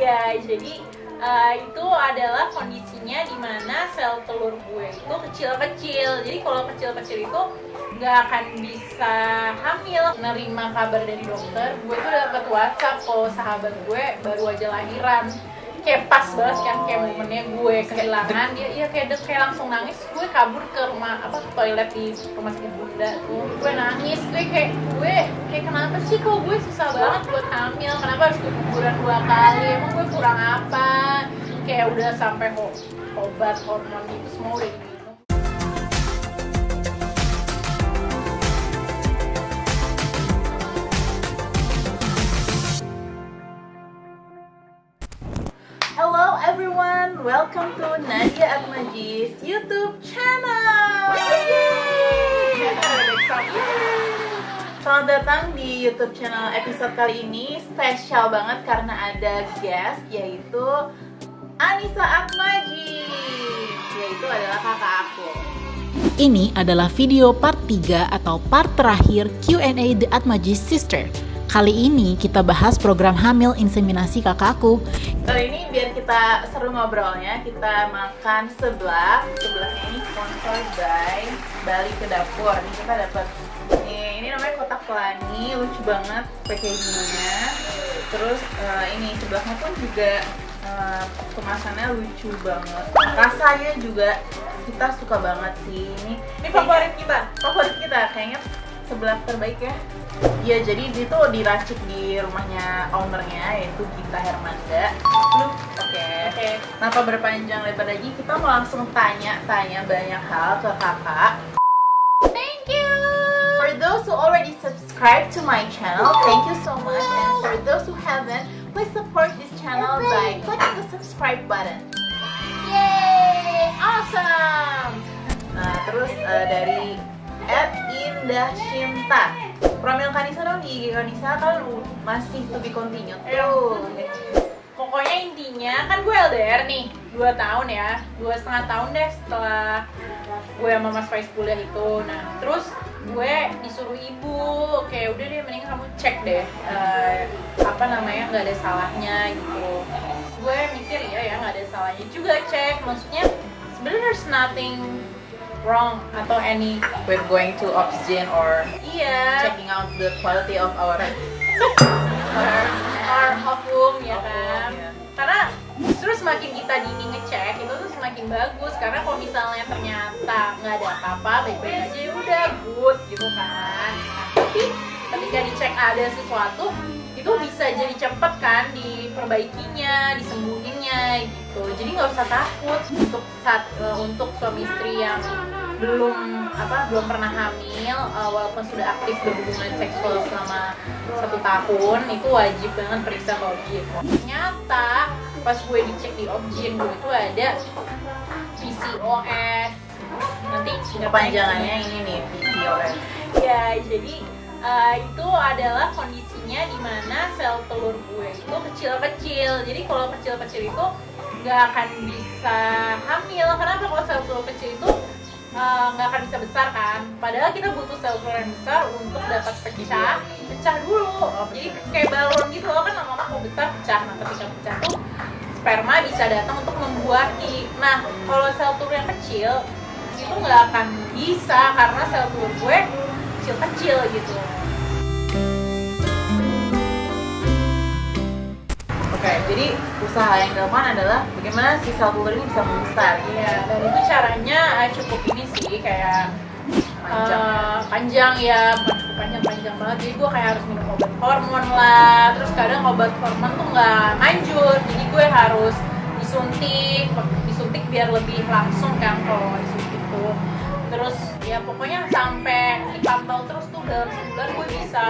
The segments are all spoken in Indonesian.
Ya, jadi itu adalah kondisinya di mana sel telur gue itu kecil-kecil. Jadi kalau kecil-kecil itu nggak akan bisa hamil. Nerima kabar dari dokter, gue tuh dapat WhatsApp kalau sahabat gue baru aja lahiran. Kayak pas banget kan, kayak momennya gue kehilangan dia, iya kayak langsung nangis. Gue kabur ke rumah toilet di rumah sakit Bunda tuh, gue nangis. Gue kayak kenapa sih kok gue susah banget buat hamil, kenapa harus guguran 2 kali, emang gue kurang apa? Kayak udah sampai obat hormon itu semua udah diminum. Hello everyone, welcome to Nadia Atmajis YouTube channel. Yay! Selamat datang di YouTube channel. Episode kali ini spesial banget karena ada guest, yaitu Anissa Atmajis, yaitu adalah kakak aku. Ini adalah video part 3 atau part terakhir Q&A The Atmajis Sister. Kali ini kita bahas program hamil inseminasi kakakku. Kali ini biar kita seru ngobrolnya, kita makan seblak. Seblaknya ini sponsor by Bali ke Dapur. Ini kita dapat ini namanya kotak pelani, lucu banget packagingnya. Terus ini seblaknya pun juga kemasannya lucu banget. Rasanya juga kita suka banget sih. Ini favorit kita kayaknya seblak terbaik ya. Ya, jadi itu diracik di rumahnya ownernya, yaitu Gita Hermanda. Oke. Tanpa berpanjang lebar lagi, kita mau langsung tanya banyak hal ke kakak. Thank you! For those who already subscribe to my channel, thank you so much. And for those who haven't, please support this channel by clicking the subscribe button. Yay! Awesome! Nah, terus dari @Indah_Shinta. Pramil Kanisa dong, di IG Kanisa kan masih to be continued tuh. Pokoknya intinya kan gue LDR nih 2 tahun ya, 2,5 tahun deh setelah gue sama Mas Faiz kuliah itu. Nah terus gue disuruh ibu, kayak udah deh mending kamu cek deh nggak ada salahnya gitu. Gue mikir ya nggak ada salahnya juga cek, maksudnya sebenarnya there's nothing wrong atau any with going to Obsgyn or checking out the quality of our ovum ya kan. Karena terus semakin kita dini ngecek itu tuh semakin bagus, karena kalau misalnya ternyata nggak ada apa-apa, baik-baik aja ya udah good gitu kan. Tapi ketika dicek ada sesuatu itu bisa jadi cepet kan diperbaikinya, disembuhinnya gitu. Jadi nggak usah takut untuk suami istri yang belum pernah hamil, walaupun sudah aktif berhubungan seksual selama 1 tahun, itu wajib banget periksa ke Obgyn. Ternyata pas gue dicek di Obgyn, gue itu ada PCOS. Nanti Kepanjangannya ini nih, PCOS. Ya, jadi itu adalah kondisinya di mana sel telur gue itu kecil-kecil. Jadi kalau kecil-kecil itu nggak akan bisa hamil. Kenapa? Kalau sel telur kecil itu nggak akan bisa besar kan? Padahal kita butuh sel telur yang besar untuk dapat pecah dulu. Jadi kayak balon gitu loh, kan lama-lama mau besar pecah. Nah ketika pecah tuh sperma bisa datang untuk membuahi. Nah kalau sel telur yang kecil itu nggak akan bisa karena sel telur gue kecil-kecil gitu. Oke, jadi usaha yang dilakukan adalah bagaimana si sel telur ini bisa membesar. Iya, dan itu caranya cukup ini sih, kayak panjang ya, bukan cukup panjang banget. Jadi gue kayak harus minum obat hormon lah. Terus kadang obat hormon tuh nggak manjur, jadi gue harus disuntik biar lebih langsung kan kalau disuntik tuh. Terus ya pokoknya sampai dipantau terus tuh dalam sebulan gue bisa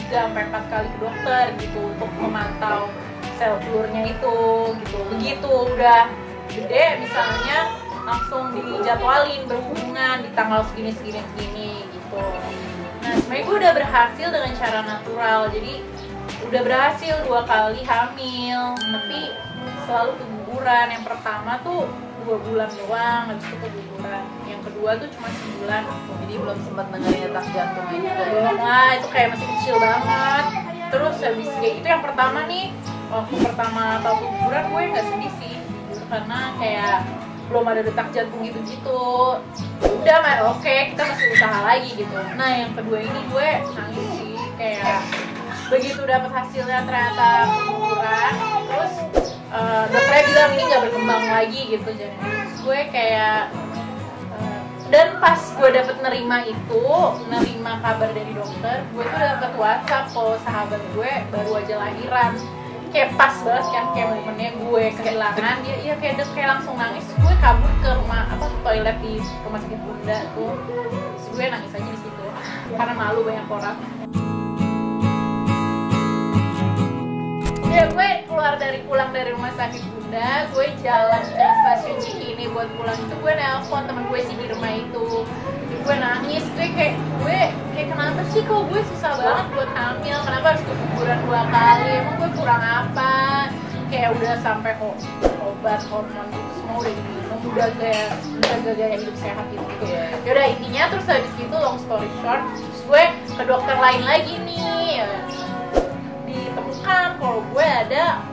3-4 kali ke dokter gitu untuk memantau sel telurnya itu gitu. Begitu udah gede misalnya langsung dijadwalin berhubungan di tanggal segini gitu. Nah sebenarnya gue udah berhasil dengan cara natural, jadi udah berhasil 2 kali hamil, tapi selalu keguguran. Yang pertama tuh 2 bulan doang, habis itu keguguran. Yang kedua tuh cuma sebulan, Jadi belum sempat dengerin detak jantungnya juga. nah itu kayak masih kecil banget. Terus habis kayak itu yang pertama nih waktu pertama tahu keguguran gue nggak sedih sih, karena kayak belum ada detak jantung gitu-gitu. Udah oke, kita masih usaha lagi gitu. Nah yang kedua ini gue nangis sih, kayak begitu dapat hasilnya ternyata keguguran, terus dokternya bilang ini nggak berkembang lagi gitu. Jadi gue kayak dan pas gue dapet nerima kabar dari dokter, gue tuh dapet WhatsApp kalau sahabat gue baru aja lahiran. Kayak pas banget kan, kayak momennya gue kehilangan dia, iya kayak langsung nangis. Gue kabur ke toilet di rumah sakit Bunda tuh, terus gue nangis aja di situ karena malu banyak orang. Ya gue pulang dari rumah sakit Bunda, gue jalan ke stasiun Cikini buat pulang itu gue nelpon temen gue si Irma itu. Gue nangis, gue kayak kenapa sih kok gue susah banget buat hamil, kenapa harus keguguran 2 kali, emang gue kurang apa? Kayak udah sampai obat hormon gitu semua udah diminum, udah gaya hidup sehat gitu. Yaudah intinya terus habis itu long story short, terus gue ke dokter lain lagi nih, ditemukan kalau gue ada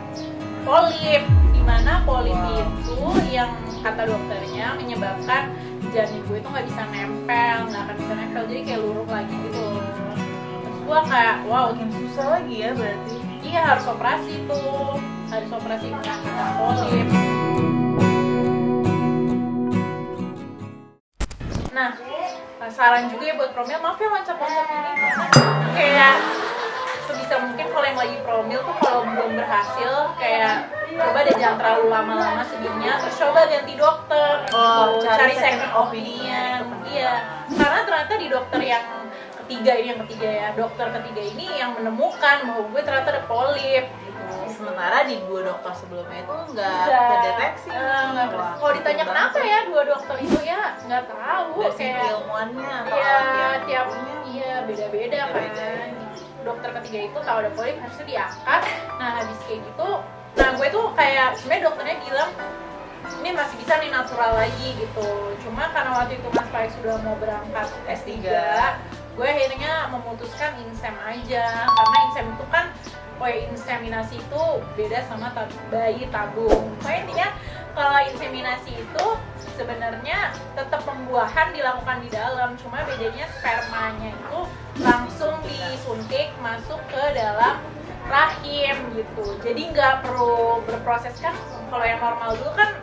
polip, dimana polip itu yang kata dokternya menyebabkan janin gue itu nggak akan bisa nempel, jadi kayak luruk lagi gitu. Terus gue kayak wow, makin susah lagi ya berarti. Iya harus operasi mengangkat polip. Nah saran juga ya buat promil, maaf ya loncat-loncat ini karena kayak sebisa mungkin kalau yang lagi promil tuh kalau belum berhasil kayak coba deh jangan terlalu lama-lama sedihnya, terus coba ganti dokter, cari second opinion. Iya, karena ternyata di dokter yang ketiga ini yang menemukan bahwa gue ternyata ada polip. Sementara di 2 dokter sebelumnya itu nggak terdeteksi. Kalau ditanya kenapa ya 2 dokter itu ya nggak tahu. Kayak ilmuannya atau tiap beda-beda kan. Dokter ketiga itu tahu ada polip harusnya diangkat. Nah habis kayak gitu, nah gue tuh kayak sebenarnya dokternya bilang ini masih bisa nih natural lagi gitu. Cuma karena waktu itu Mas Faik sudah mau berangkat S3, gue akhirnya memutuskan insem aja, karena insem itu kan inseminasi itu beda sama bayi tabung. Intinya kalau inseminasi itu sebenarnya tetap pembuahan dilakukan di dalam, cuma bedanya spermanya itu langsung disuntik masuk ke dalam rahim gitu. Jadi nggak perlu berproses kan. Kalau yang normal dulu kan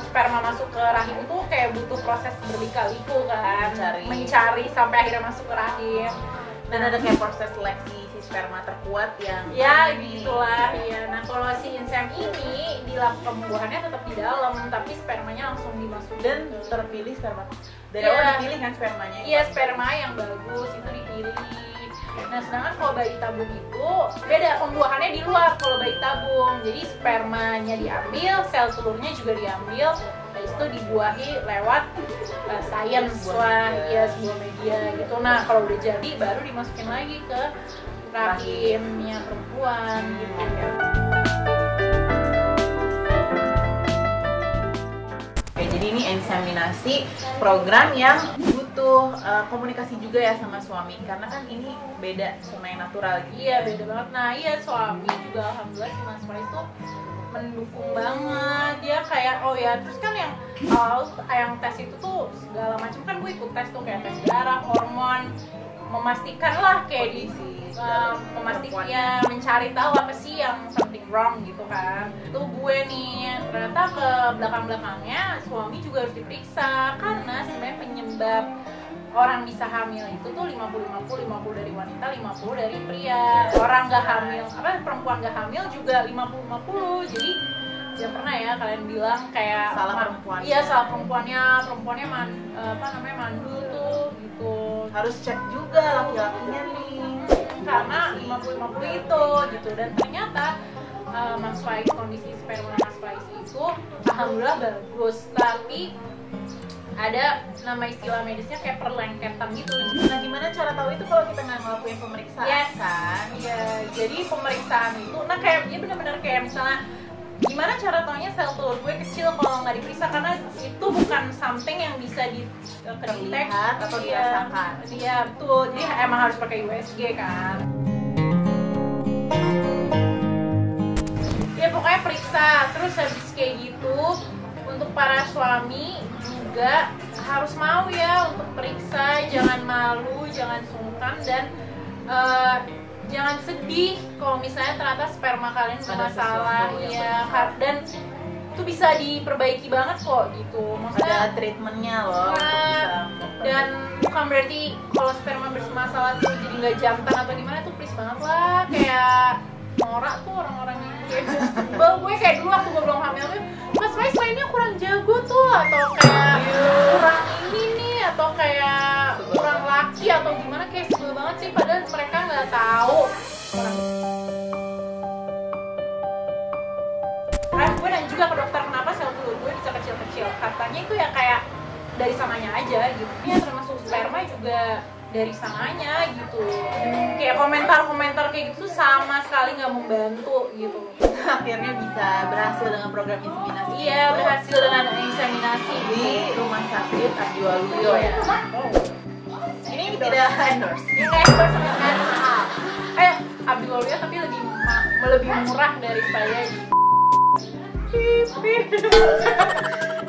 sperma masuk ke rahim itu kayak butuh proses berliku-liku kan, mencari sampai akhirnya masuk ke rahim. Dan ada kayak proses seleksi si sperma terkuat yang ya gitulah ya. Nah kalau si insem ini dilakukan pembuahannya tetap di dalam, tapi spermanya langsung dimasukin dan terpilih sperma dari awal dipilih kan spermanya. Iya, sperma yang bagus itu dipilih. Nah sedangkan kalau bayi tabung itu beda, pembuahannya di luar kalau bayi tabung. Jadi spermanya diambil, sel telurnya juga diambil, habis itu dibuahi lewat sains lah, ya sebuah media gitu. Nah kalau udah jadi baru dimasukin lagi ke rahimnya perempuan gitu. Oke, jadi ini inseminasi program yang butuh komunikasi juga ya sama suami, karena kan ini beda sama yang natural gitu. Iya beda banget. Nah iya, suami juga alhamdulillah si Mas Faiz tuh mendukung banget. Dia kayak terus kan yang yang tes itu tuh segala macam kan gue ikut tes tuh, kayak tes darah, hormon, memastikan lah kayak memastikan mencari tahu apa sih yang something wrong gitu kan. Itu gue nih ternyata ke belakangnya suami juga harus diperiksa, karena sebenarnya penyebab orang bisa hamil itu tuh 50 dari wanita, 50 dari pria. Orang nggak hamil, perempuan nggak hamil juga 50. Jadi jangan pernah ya kalian bilang kayak salah perempuan. Iya, salah perempuannya mandul tuh gitu. Harus cek juga laki-lakinya nih. Karena 50 itu gitu. Dan ternyata Mas Faiz, kondisi sperma Mas Faiz itu alhamdulillah bagus, tapi ada nama istilah medisnya kayak perlengketan gitu. Nah gimana cara tahu itu kalau kita nggak ngelakuin pemeriksaan? Yes. Kan? Iya, jadi pemeriksaan itu, nah kayak dia benar-benar kayak misalnya gimana cara taunya sel telur gue kecil kalau nggak diperiksa, karena itu bukan something yang bisa terlihat atau dirasakan. Iya betul, jadi emang harus pakai USG kan. periksa. Terus habis kayak gitu untuk para suami juga harus mau ya untuk periksa, jangan malu, jangan sungkan, dan jangan sedih kalau misalnya ternyata sperma kalian bermasalah ya, dan itu bisa diperbaiki banget kok gitu. Maksudnya ada treatmentnya loh. Dan bukan berarti kalau sperma bermasalah tuh jadi nggak jantan atau gimana, tuh please banget lah. Kayak norak tuh orang-orang yang kayak sebel. Gue kayak dulu waktu gue belum hamil tuh, Mas Faiz mainnya kurang jago tuh, atau kayak kurang ini nih, atau kayak kurang laki atau gimana, kayak sebel banget sih. Padahal mereka nggak tahu. Gue nanya juga ke dokter kenapa sel telur gue bisa kecil-kecil. Katanya itu ya kayak dari sananya aja gitu. Ya termasuk sperma juga dari sananya gitu. Kayak komentar-komentar kayak gitu sama sekali nggak membantu gitu. Akhirnya bisa berhasil dengan program inseminasi. Iya, berhasil dengan inseminasi di Rumah Sakit Abdi Waluyo ya. Ini tidak endorse. Ini endorse sama sekali. Abdi Waluyo tapi lebih murah dari saya.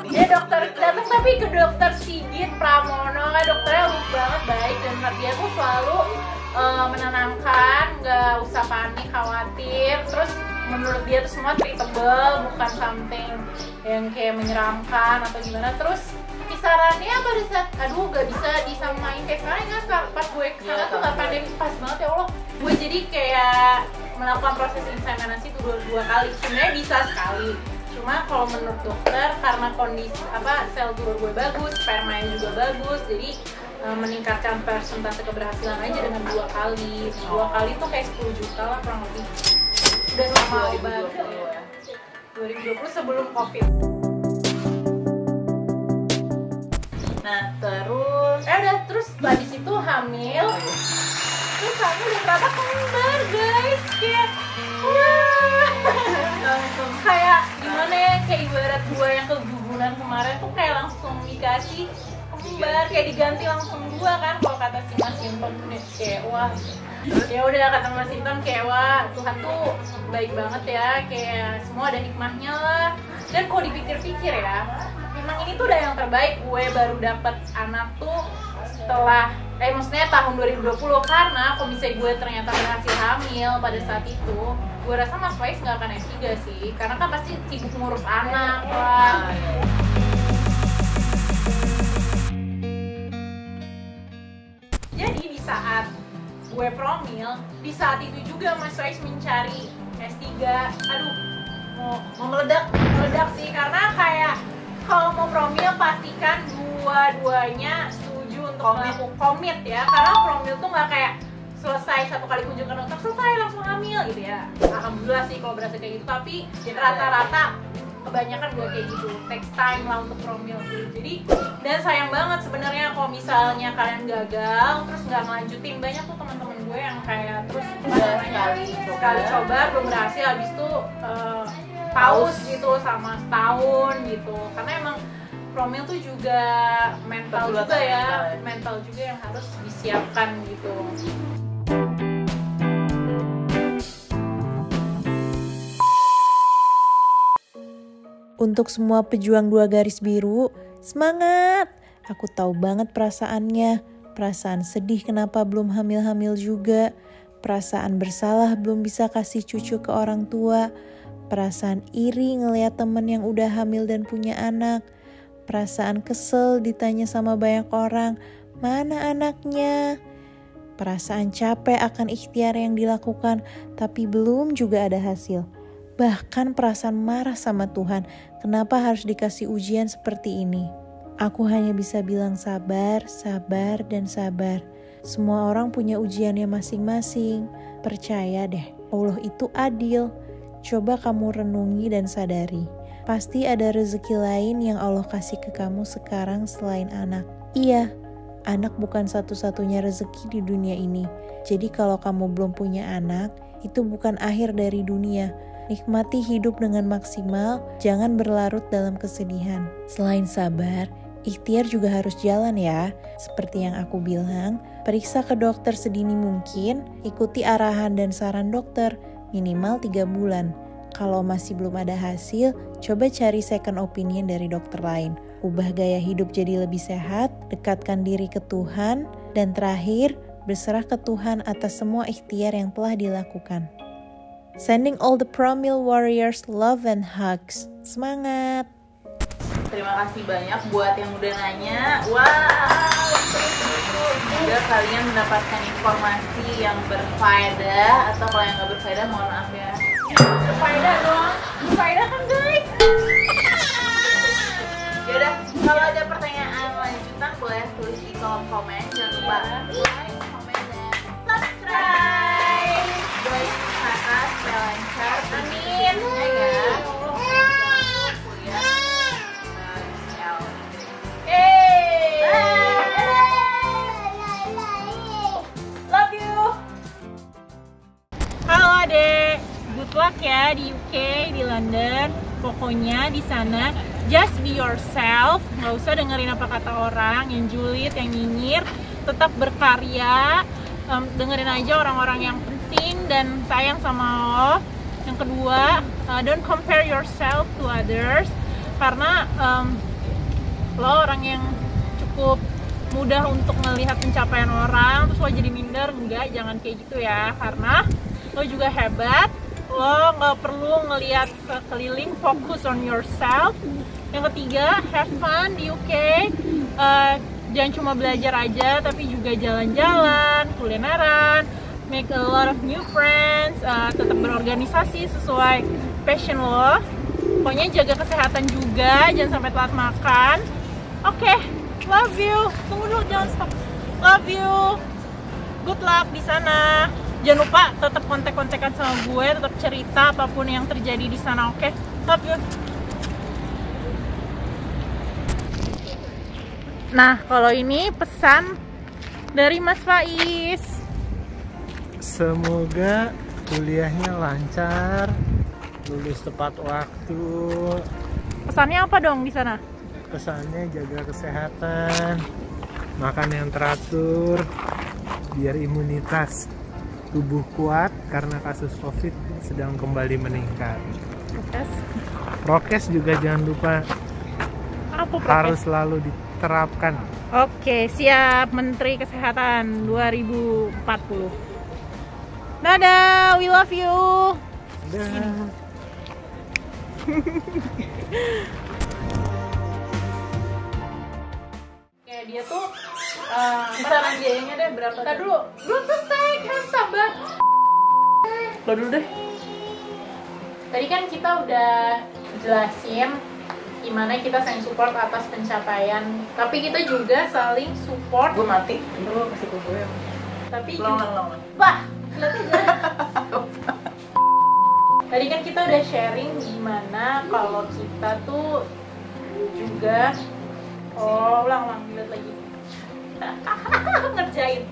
Dia dokter datang tapi ke dokter Sigit Pramono, dokternya lembut banget, baik, dan dia tuh selalu menenangkan, nggak usah panik, khawatir. Terus menurut dia tuh semua treatable, bukan something yang kayak menyeramkan atau gimana. Terus kisarannya pada saat aduh nggak bisa disamain kayak sekarang kan, pas gue kesana tuh nggak pandemi, pas banget ya Allah. Gue jadi kayak melakukan proses inseminasi itu dua kali. Sebenarnya bisa sekali, cuma kalau menurut dokter karena kondisi sel telur gue bagus, spermanya juga bagus, jadi meningkatkan persentase keberhasilan aja dengan 2 kali. 2 kali tuh kayak 10 juta lah kurang lebih. Udah sama obat 2020 sebelum COVID. Nah terus terus habis itu hamil. Terus hamil udah ternyata kembar guys, kayak wah. Kayak gimana ya, kayak ibarat gue yang keguguran kemarin tuh kayak langsung dikasih kembar, kayak diganti langsung 2 kan kalau kata si Mas Sinton tuh kayak wah. Ya udah kata Mas Sinton kayak wah Tuhan tuh baik banget ya, kayak semua ada hikmahnya lah. Dan kalau dipikir-pikir ya, memang ini tuh udah yang terbaik. Gue baru dapet anak tuh setelah maksudnya tahun 2020, karena kalau misalnya gue ternyata berhasil hamil pada saat itu, gue rasa Mas Faiz nggak akan S3 sih, karena kan pasti sibuk ngurus anak lah. Jadi di saat gue promil, di saat itu juga Mas Faiz mencari S3. Aduh, mau meledak sih, karena kayak kalau mau promil pastikan dua-duanya untuk melakukan komit ya, karena promil tuh nggak kayak selesai 1 kali kunjungan dokter selesai langsung hamil gitu ya. Alhamdulillah sih kalau berasa kayak gitu, tapi rata-rata kebanyakan gue kayak gitu, takes time lah untuk promil gitu. Jadi dan sayang banget sebenarnya kalau misalnya kalian gagal terus nggak melanjutin. Banyak tuh teman-teman gue yang kayak terus sekali coba belum berhasil, habis itu pause gitu sama setahun gitu, karena emang promil tuh juga mental juga ya, mental juga yang harus disiapkan gitu. Untuk semua pejuang 2 garis biru, semangat! Aku tahu banget perasaannya, perasaan sedih kenapa belum hamil-hamil juga, perasaan bersalah belum bisa kasih cucu ke orang tua, perasaan iri ngelihat temen yang udah hamil dan punya anak, perasaan kesel ditanya sama banyak orang, mana anaknya? Perasaan capek akan ikhtiar yang dilakukan, tapi belum juga ada hasil. Bahkan perasaan marah sama Tuhan, kenapa harus dikasih ujian seperti ini? Aku hanya bisa bilang sabar, sabar, dan sabar. Semua orang punya ujiannya masing-masing. Percaya deh, Allah itu adil. Coba kamu renungi dan sadari. Pasti ada rezeki lain yang Allah kasih ke kamu sekarang selain anak. Iya, anak bukan satu-satunya rezeki di dunia ini. Jadi kalau kamu belum punya anak, itu bukan akhir dari dunia. Nikmati hidup dengan maksimal, jangan berlarut dalam kesedihan. Selain sabar, ikhtiar juga harus jalan ya. Seperti yang aku bilang, periksa ke dokter sedini mungkin, ikuti arahan dan saran dokter, minimal 3 bulan. Kalau masih belum ada hasil, coba cari second opinion dari dokter lain. Ubah gaya hidup jadi lebih sehat, dekatkan diri ke Tuhan, dan terakhir, berserah ke Tuhan atas semua ikhtiar yang telah dilakukan. Sending all the Promil warriors love and hugs. Semangat! Terima kasih banyak buat yang udah nanya. Wow, semoga kalian mendapatkan informasi yang berfaedah, atau kalau yang nggak berfaedah mohon maaf ya. Berfaedah dong, berfaedah kan guys. Yaudah, kalau ada pertanyaan lanjutan boleh tulis di kolom komen. Jangan lupa like, comment, dan subscribe. Doain Sarah supaya lancar. Amin. Ya. Love you. Halo adek, good luck ya di UK, di London. Pokoknya di sana just be yourself, nggak usah dengerin apa kata orang yang julid, yang nyinyir. Tetap berkarya, dengerin aja orang-orang yang penting dan sayang sama lo. Yang kedua, don't compare yourself to others, karena lo orang yang cukup mudah untuk melihat pencapaian orang terus lo jadi minder. Enggak, jangan kayak gitu ya, karena lo juga hebat. Lo nggak perlu ngelihat sekeliling, fokus on yourself. Yang ketiga, have fun di UK. Jangan cuma belajar aja, tapi juga jalan-jalan, kulineran, make a lot of new friends, tetap berorganisasi sesuai passion lo. Pokoknya jaga kesehatan juga, jangan sampai telat makan. Oke, love you. Tunggu dulu, jangan stop. Love you. Good luck di sana. Jangan lupa tetap kontak-kontakan sama gue, tetap cerita apapun yang terjadi di sana, oke? Love you. Nah, kalau ini pesan dari Mas Faiz. Semoga kuliahnya lancar, lulus tepat waktu. Pesannya apa dong di sana? Pesannya jaga kesehatan, makan yang teratur, biar imunitas tubuh kuat karena kasus COVID sedang kembali meningkat. Prokes juga jangan lupa, Apa prokes? harus selalu diterapkan. Oke, siap Menteri Kesehatan 2040. Dadah, we love you. Dah. Kayak dia tuh Kisaran biayanya deh berapa? Ntar dulu, belum selesai, kan sabar. Lo dulu deh. Tadi kan kita udah jelasin gimana kita saling support atas pencapaian, tapi kita juga saling support. Gue mati. Lo kasih ke gue. Tapi Long. bah, lihat aja. Tadi kan kita udah sharing gimana kalau kita tuh juga ulang lihat lagi ngerjain